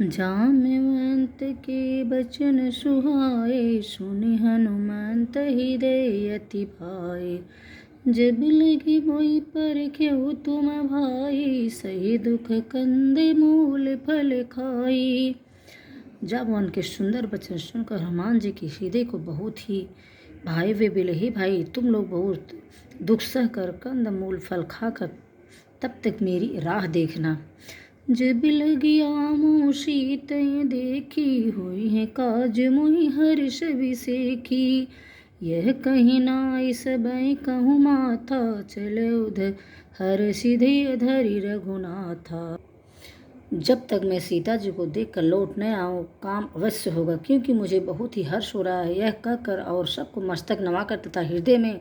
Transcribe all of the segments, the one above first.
जाम्बवंत के बचन सुहाए, सुनि हनुमंत हृदय अति भाए। जब लगी मोहि परखेउ तुम भाई, सही दुख कंदे मूल फल खाई। जाम्बवान के सुंदर वचन सुनकर हनुमान जी के हृदय को बहुत ही भाई। वे बोले, हे भाई, तुम लोग बहुत दुख सहकर कंद मूल फल खाकर तब तक मेरी राह देखना। जब लगी आमो शीत देखी, हुई है काज मोहि हर्ष विसेखी। यह कहीं नाई सबई कहूँ माथा, चले उधर हर सिधि धरि रघुनाथा। जब तक मैं सीता जी को देखकर लौट न आऊँ, काम अवश्य होगा, क्योंकि मुझे बहुत ही हर्ष हो रहा है। यह कहकर और सबको मस्तक नवाकर तथा हृदय में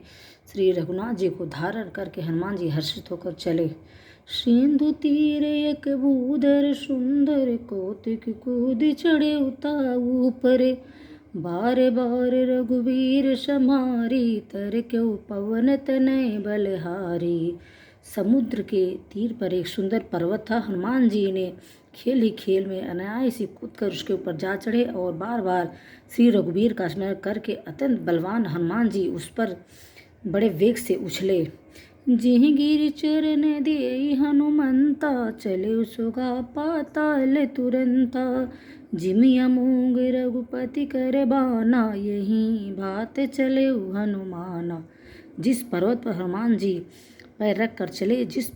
श्री रघुनाथ जी को धारण करके हनुमान जी हर्षित होकर चले। सिंधु तीर एक भूधर सुंदर, कौतुक कूद चढ़े उताऊ परे। बार बार रघुवीर समारी, तर क्यों पवन तनय बलहारी। समुद्र के तीर पर एक सुंदर पर्वत था। हनुमान जी ने खेल ही खेल में अनायास ही कूदकर उसके ऊपर जा चढ़े और बार बार श्री रघुवीर का स्मरण करके अत्यंत बलवान हनुमान जी उस पर बड़े वेग से उछले। जिहि गिर चरण देई हनुमंता, चले सुगा पाताल तुरंता। जिमि अमोघ रघुपति कर बाना, यही भात चले हनुमाना। जिस पर्वत पर हनुमान जी पैर रख कर चले, जिस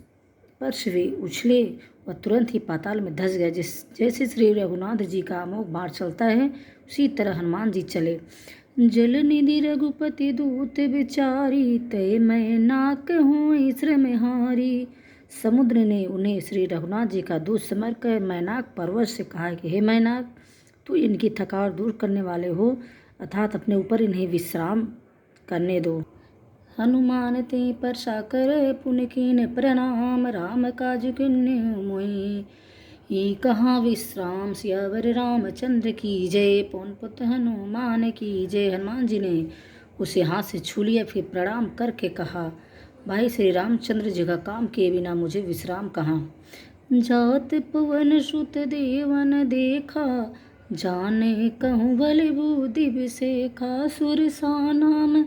पर से वे उछले, वह तुरंत ही पाताल में धंस गए। जैसे श्री रघुनाथ जी का अमोघ बाण चलता है, उसी तरह हनुमान जी चले। जल निधि रघुपति दूत विचारी, तय मैं नाक होई श्रम हारी। समुद्र ने उन्हें श्री रघुनाथ जी का दूत समझ कर मैनाक पर्वत से कहा कि हे मैनाक, तू इनकी थकावट दूर करने वाले हो, अर्थात अपने ऊपर इन्हें विश्राम करने दो। हनुमान ते परसा कर पुनि कीन प्रणाम, राम काज किन्ने मोहि ही कहाँ विश्राम। सियावर रामचंद्र की जय, पवन पुत्र हनुमान की जय। हनुमान जी ने उसे हाथ से छू लिया, फिर प्रणाम करके कहा, भाई श्री रामचंद्र जी का काम किए बिना मुझे विश्राम कहाँ। जात पवन सुत देवन देखा, जाने कहूँ बल बुद्धि विसेखा। सुर सा नाम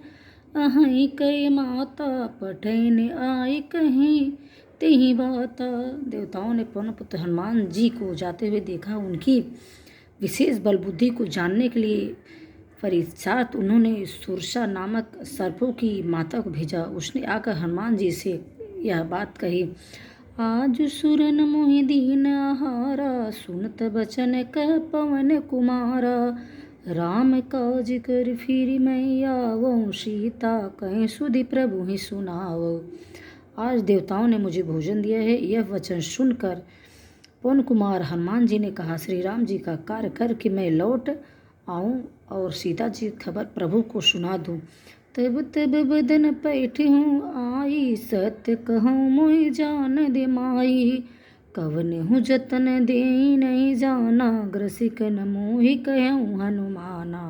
अहि कई माता, पठैन आई कहीं तेहि बाता। देवताओं ने पवन पुत्र हनुमान जी को जाते हुए देखा। उनकी विशेष बल बुद्धि को जानने के लिए परीक्षार्थ उन्होंने सुरसा नामक सर्पों की माता को भेजा। उसने आकर हनुमान जी से यह बात कही, आज सुरन मोहि दीन आहारा, सुनत बचन कह पवन कुमारा। राम काज कर फिर मैं आवऊँ, सीता कहीं सुधि प्रभु ही सुनाओ। आज देवताओं ने मुझे भोजन दिया है। यह वचन सुनकर पवन कुमार हनुमान जी ने कहा, श्री राम जी का कार्य करके मैं लौट आऊँ और सीता जी की खबर प्रभु को सुना दूँ। तब तब बदन पैठी हूँ आई, सत्य कहूँ मोहि जान दे माई। कवन हूँ जतन दे नहीं जाना, ग्रसिक न मोहि कहूँ हनुमाना।